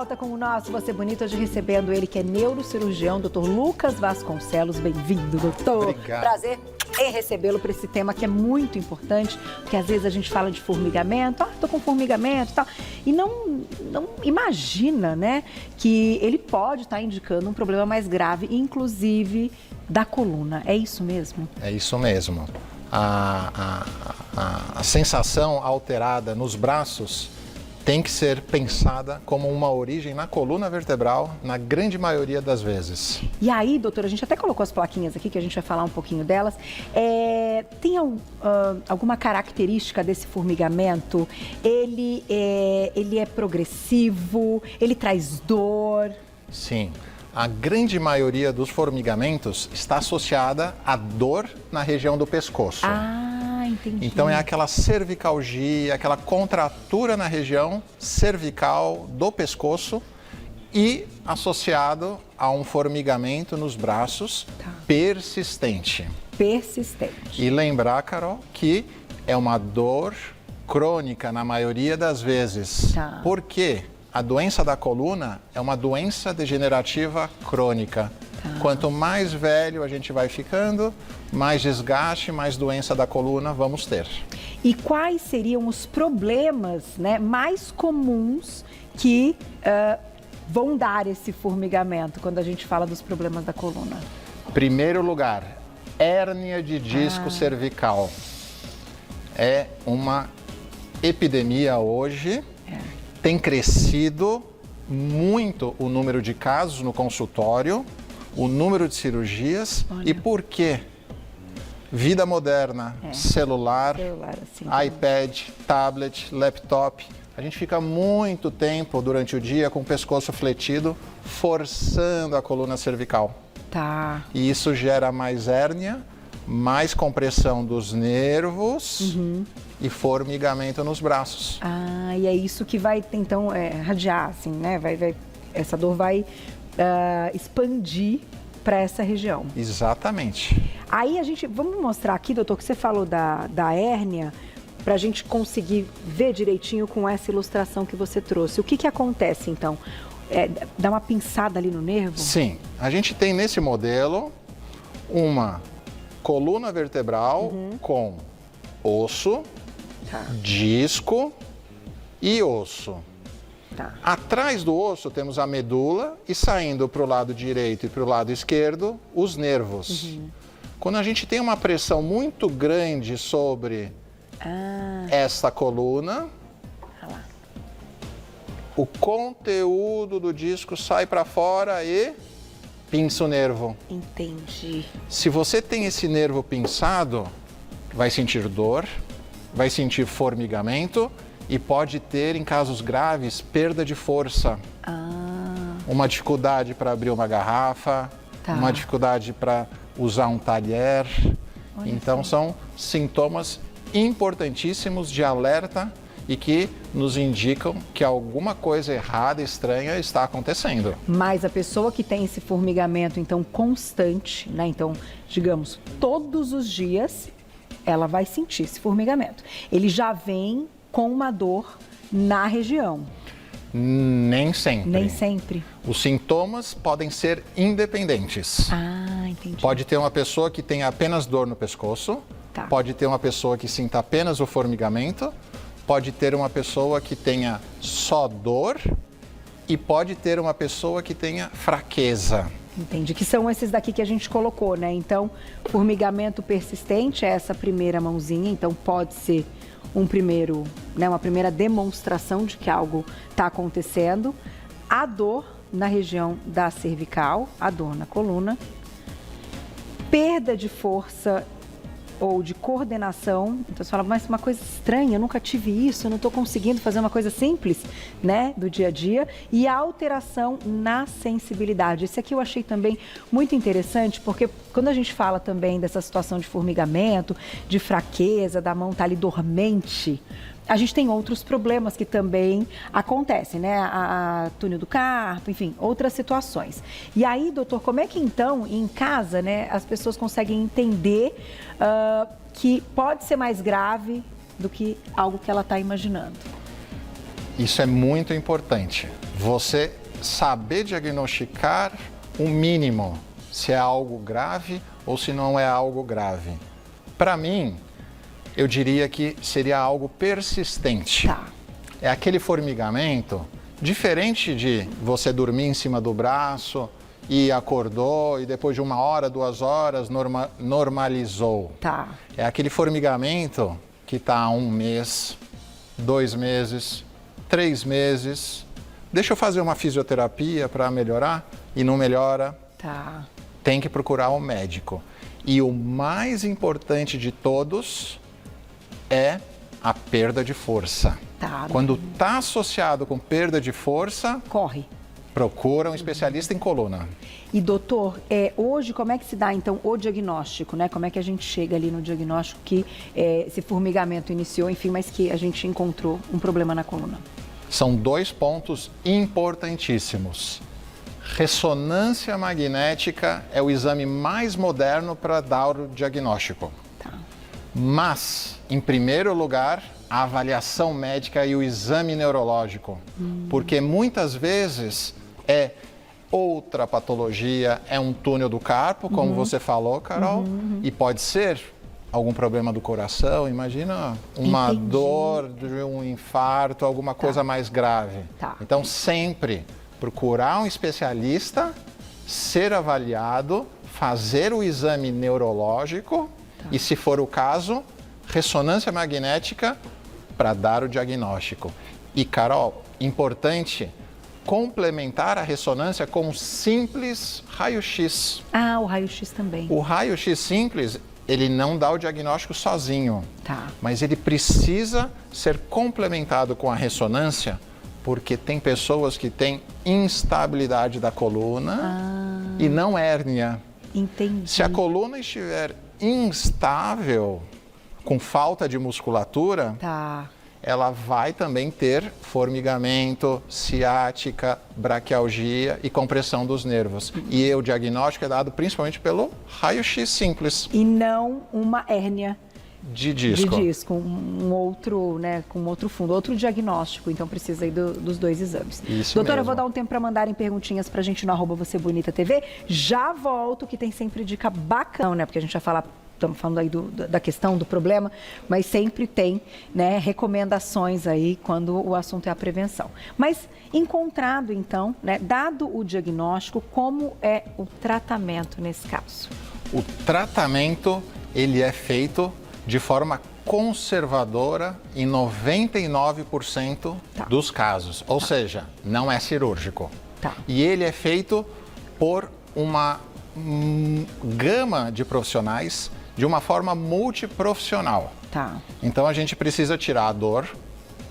volta com o nosso Você Bonito, hoje recebendo ele, que é neurocirurgião, Dr. Lucas Vasconcelos. Bem-vindo, doutor. Obrigado. Prazer em recebê-lo para esse tema que é muito importante, porque às vezes a gente fala de formigamento, tô com formigamento e tal, e não imagina, né, que ele pode estar indicando um problema mais grave, inclusive da coluna. É isso mesmo? É isso mesmo. A sensação alterada nos braços tem que ser pensada como uma origem na coluna vertebral, na grande maioria das vezes. E aí, doutora, a gente até colocou as plaquinhas aqui, que a gente vai falar um pouquinho delas. Tem alguma característica desse formigamento? Ele é progressivo? Ele traz dor? Sim. A grande maioria dos formigamentos está associada à dor na região do pescoço. Entendi. Então é aquela cervicalgia, aquela contratura na região cervical do pescoço e associado a um formigamento nos braços persistente. Persistente. E lembrar, Carol, que é uma dor crônica na maioria das vezes. Por quê? A doença da coluna é uma doença degenerativa crônica. Quanto mais velho a gente vai ficando, mais desgaste, mais doença da coluna vamos ter. E quais seriam os problemas, né, mais comuns que vão dar esse formigamento quando a gente fala dos problemas da coluna? Primeiro lugar, hérnia de disco cervical. É uma epidemia hoje. Tem crescido muito o número de casos no consultório, o número de cirurgias. E por quê? Vida moderna, celular assim, iPad, tablet, laptop. A gente fica muito tempo durante o dia com o pescoço fletido, forçando a coluna cervical. E isso gera mais hérnia, mais compressão dos nervos e formigamento nos braços. E é isso que vai, então, radiar, assim, né? Essa dor vai expandir para essa região. Exatamente. Aí vamos mostrar aqui, doutor, que você falou da hérnia, para a gente conseguir ver direitinho com essa ilustração que você trouxe. O que acontece, então? Dá uma pinçada ali no nervo? Sim. A gente tem nesse modelo uma coluna vertebral com osso, disco e osso. Atrás do osso temos a medula e saindo para o lado direito e para o lado esquerdo, os nervos. Quando a gente tem uma pressão muito grande sobre essa coluna, o conteúdo do disco sai para fora e pinça o nervo. Entendi. Se você tem esse nervo pinçado, vai sentir dor, vai sentir formigamento e pode ter, em casos graves, perda de força. Uma dificuldade para abrir uma garrafa, uma dificuldade para usar um talher. Então, são sintomas importantíssimos de alerta e que nos indicam que alguma coisa errada, estranha está acontecendo. Mas a pessoa que tem esse formigamento, então, constante, né? Então, digamos, todos os dias, ela vai sentir esse formigamento. Ele já vem com uma dor na região. Nem sempre. Nem sempre. Os sintomas podem ser independentes. Entendi. Pode ter uma pessoa que tenha apenas dor no pescoço, pode ter uma pessoa que sinta apenas o formigamento, pode ter uma pessoa que tenha só dor e pode ter uma pessoa que tenha fraqueza. Entendi, que são esses daqui que a gente colocou, né? Então, formigamento persistente é essa primeira mãozinha, então pode ser uma primeira demonstração de que algo está acontecendo. A dor na região da cervical, a dor na coluna, perda de força ou de coordenação. Então você fala, mas uma coisa estranha, eu nunca tive isso, eu não estou conseguindo fazer uma coisa simples, né, do dia a dia. E a alteração na sensibilidade. Esse aqui eu achei também muito interessante, porque quando a gente fala também dessa situação de formigamento, de fraqueza, da mão estar ali dormente, a gente tem outros problemas que também acontecem, né? A túnel do carpo, enfim, outras situações. E aí, doutor, como é que então, em casa, né, as pessoas conseguem entender que pode ser mais grave do que algo que ela está imaginando? Isso é muito importante. Você saber diagnosticar o mínimo, se é algo grave ou se não é algo grave. Para mim, eu diria que seria algo persistente. Tá. É aquele formigamento, diferente de você dormir em cima do braço e acordou e depois de 1 hora, 2 horas normalizou. Tá. É aquele formigamento que está há 1 mês, 2 meses, 3 meses. Deixa eu fazer uma fisioterapia para melhorar e não melhora. Tá. Tem que procurar um médico. E o mais importante de todos é a perda de força. Tá. Quando está associado com perda de força, Corre. procura um especialista em coluna. E doutor, hoje como é que se dá então o diagnóstico, né? Como é que a gente chega ali no diagnóstico que esse formigamento iniciou, enfim, mas que a gente encontrou um problema na coluna? São 2 pontos importantíssimos. Ressonância magnética é o exame mais moderno para dar o diagnóstico. Tá. Mas, em primeiro lugar, a avaliação médica e o exame neurológico. Porque muitas vezes é outra patologia, é um túnel do carpo, como você falou, Carol, e pode ser algum problema do coração, imagina uma Entendi. dor de um infarto, alguma coisa mais grave. Tá. Então, sempre procurar um especialista, ser avaliado, fazer o exame neurológico e, se for o caso, ressonância magnética para dar o diagnóstico. E, Carol, importante complementar a ressonância com um simples raio-x. Ah, o raio-x também. O raio-x simples, ele não dá o diagnóstico sozinho, Tá. mas ele precisa ser complementado com a ressonância, porque tem pessoas que têm instabilidade da coluna e não hérnia. Entendi. Se a coluna estiver instável, com falta de musculatura, Tá. ela vai também ter formigamento, ciática, braquialgia e compressão dos nervos. E o diagnóstico é dado principalmente pelo raio-x simples E não uma hérnia de disco. de disco, um outro, né, com outro fundo, outro diagnóstico, então precisa aí dos 2 exames. Isso Doutora, eu mesmo. vou dar um tempo para mandarem perguntinhas pra gente no @VocêBonitaTV. Já volto, que tem sempre dica bacana, né, porque a gente vai falar, estamos falando aí da questão, do problema, mas sempre tem, né, recomendações aí quando o assunto é a prevenção. Mas encontrado, então, né, dado o diagnóstico, como é o tratamento nesse caso? O tratamento, ele é feito de forma conservadora em 99% dos casos, ou seja, não é cirúrgico. Tá. E ele é feito por uma gama de profissionais de uma forma multiprofissional. Tá. Então a gente precisa tirar a dor,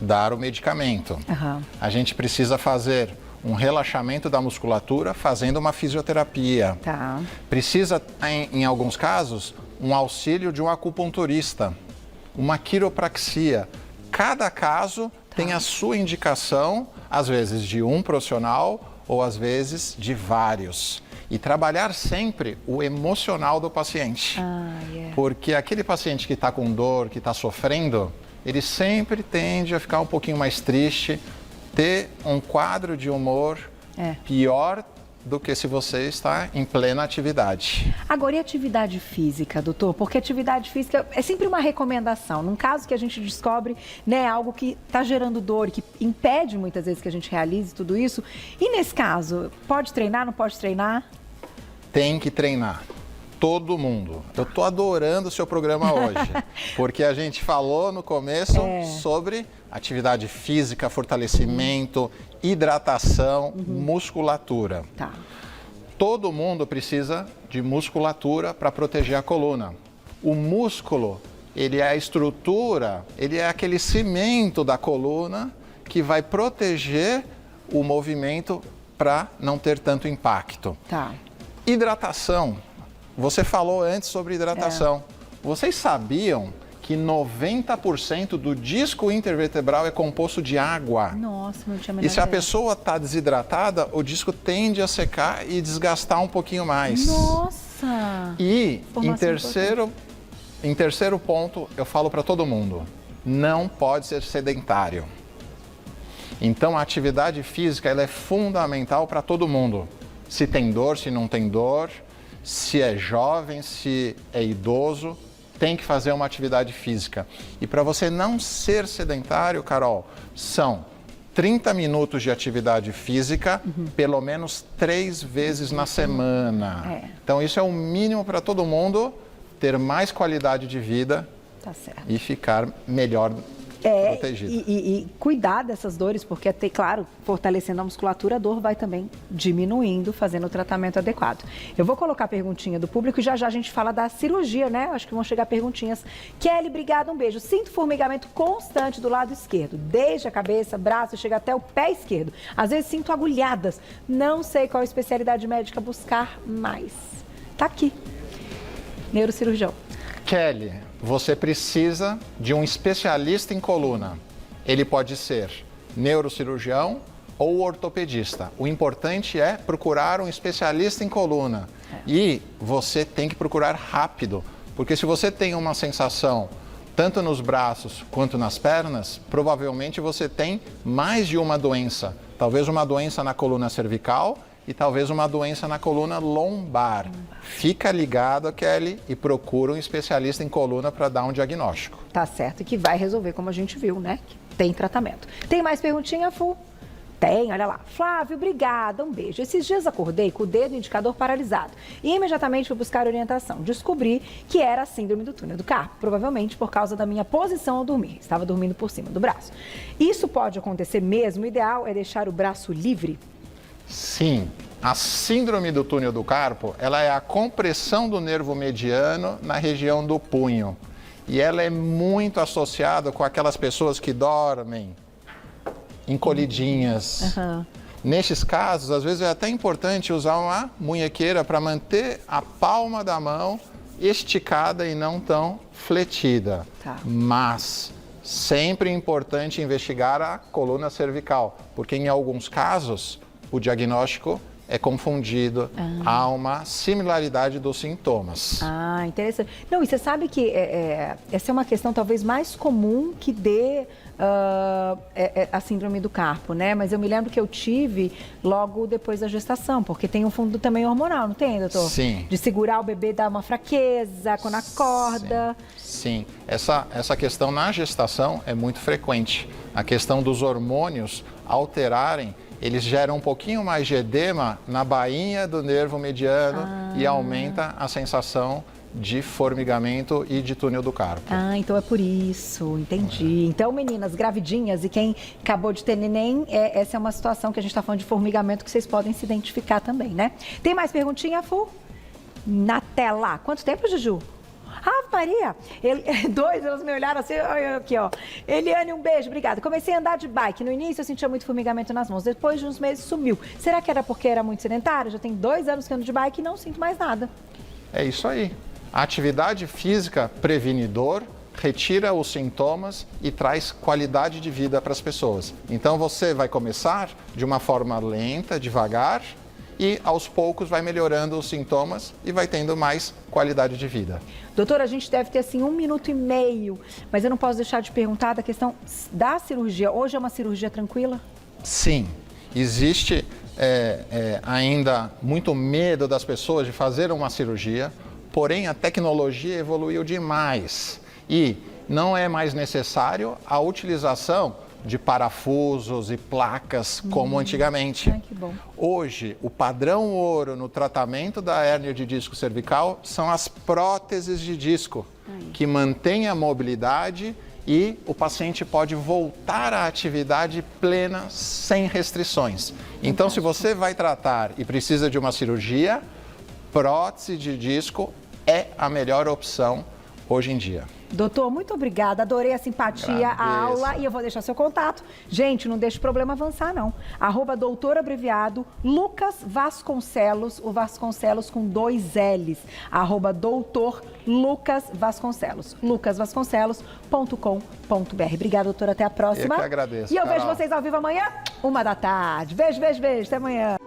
dar o medicamento. Aham. A gente precisa fazer um relaxamento da musculatura fazendo uma fisioterapia. Tá. Precisa, em alguns casos, um auxílio de um acupunturista, uma quiropraxia. Cada caso tem a sua indicação, às vezes de um profissional ou às vezes de vários. E trabalhar sempre o emocional do paciente. Porque aquele paciente que está com dor, que está sofrendo, ele sempre tende a ficar um pouquinho mais triste, ter um quadro de humor pior do que se você está em plena atividade. Agora, e atividade física, doutor? Porque atividade física é sempre uma recomendação. Num caso que a gente descobre, né, algo que está gerando dor, que impede muitas vezes que a gente realize tudo isso. E nesse caso, pode treinar, não pode treinar? Tem que treinar. Todo mundo. Eu estou adorando o seu programa hoje, porque a gente falou no começo sobre atividade física, fortalecimento, hidratação, musculatura. Tá. Todo mundo precisa de musculatura para proteger a coluna. O músculo, ele é a estrutura, ele é aquele cimento da coluna que vai proteger o movimento para não ter tanto impacto. Tá. Hidratação. Você falou antes sobre hidratação. Vocês sabiam que 90% do disco intervertebral é composto de água? Nossa, não tinha a menor E se a ideia. pessoa está desidratada, o disco tende a secar e desgastar um pouquinho mais. Nossa! E Informação em terceiro ponto, eu falo para todo mundo, não pode ser sedentário. Então, a atividade física ela é fundamental para todo mundo. Se tem dor, se não tem dor, se é jovem, se é idoso, tem que fazer uma atividade física. E para você não ser sedentário, Carol, são 30 minutos de atividade física, pelo menos 3 vezes na semana. Então, isso é o mínimo para todo mundo ter mais qualidade de vida e ficar melhor protegido. E cuidar dessas dores, porque, claro, fortalecendo a musculatura, a dor vai também diminuindo, fazendo o tratamento adequado. Eu vou colocar a perguntinha do público e já a gente fala da cirurgia, né? Acho que vão chegar perguntinhas. Kelly, obrigada, um beijo. Sinto formigamento constante do lado esquerdo, desde a cabeça, braço, chega até o pé esquerdo. Às vezes sinto agulhadas. Não sei qual especialidade médica buscar mais. Tá aqui. Neurocirurgião. Kelly, você precisa de um especialista em coluna. Ele pode ser neurocirurgião ou ortopedista. O importante é procurar um especialista em coluna. E você tem que procurar rápido, porque se você tem uma sensação tanto nos braços quanto nas pernas, provavelmente você tem mais de uma doença. Talvez uma doença na coluna cervical e talvez uma doença na coluna lombar. Fica ligado, Kelly, e procura um especialista em coluna para dar um diagnóstico. Tá certo, e que vai resolver, como a gente viu, né? Que tem tratamento. Tem mais perguntinha, Fu? Tem, olha lá. Flávio, obrigada, um beijo. Esses dias acordei com o dedo indicador paralisado e imediatamente fui buscar orientação. Descobri que era a síndrome do túnel do carpo, provavelmente por causa da minha posição ao dormir. Estava dormindo por cima do braço. Isso pode acontecer mesmo? O ideal é deixar o braço livre? Sim, a síndrome do túnel do carpo, ela é a compressão do nervo mediano na região do punho. E ela é muito associada com aquelas pessoas que dormem encolhidinhas. Nesses casos, às vezes é até importante usar uma munhequeira para manter a palma da mão esticada e não tão fletida. Mas sempre é importante investigar a coluna cervical, porque em alguns casos o diagnóstico é confundido, há uma similaridade dos sintomas. Ah, interessante. Não, e você sabe que essa é uma questão talvez mais comum que dê a síndrome do carpo, né? Mas eu me lembro que eu tive logo depois da gestação, porque tem um fundo também hormonal, não tem, doutor? Sim. De segurar o bebê, dar uma fraqueza quando acorda. Sim. Essa questão na gestação é muito frequente. A questão dos hormônios alterarem, eles geram um pouquinho mais de edema na bainha do nervo mediano e aumenta a sensação de formigamento e de túnel do carpo. Ah, então é por isso, entendi. Então, meninas gravidinhas e quem acabou de ter neném, essa é uma situação que a gente está falando de formigamento que vocês podem se identificar também, né? Tem mais perguntinha, Fu? Na tela. Quanto tempo, Juju? Ah, Maria, elas me olharam assim, olha aqui, ó. Eliane, um beijo, obrigada. Comecei a andar de bike. No início eu sentia muito formigamento nas mãos. Depois de uns meses sumiu. Será que era porque era muito sedentário? Já tem 2 anos que ando de bike e não sinto mais nada. É isso aí. A atividade física previne dor, retira os sintomas e traz qualidade de vida para as pessoas. Então você vai começar de uma forma lenta, devagar, e aos poucos vai melhorando os sintomas e vai tendo mais qualidade de vida. Doutora, a gente deve ter assim 1 minuto e meio, mas eu não posso deixar de perguntar da questão da cirurgia. Hoje é uma cirurgia tranquila? Sim, existe ainda muito medo das pessoas de fazer uma cirurgia, porém a tecnologia evoluiu demais e não é mais necessário a utilização de parafusos e placas como antigamente. Ai, que bom. Hoje, o padrão ouro no tratamento da hérnia de disco cervical são as próteses de disco, que mantêm a mobilidade e o paciente pode voltar à atividade plena sem restrições. Então, se você vai tratar e precisa de uma cirurgia, prótese de disco é a melhor opção hoje em dia. Doutor, muito obrigada. Adorei a simpatia, a aula, e eu vou deixar seu contato. Gente, não deixe o problema avançar, não. @doutor abreviado Lucas Vasconcelos, o Vasconcelos com 2 L's. @doutor Lucas Vasconcelos. lucasvasconcelos.com.br. Obrigada, doutor. Até a próxima. Eu que agradeço. E eu vejo vocês ao vivo amanhã, 1 da tarde. Beijo, beijo, beijo. Até amanhã.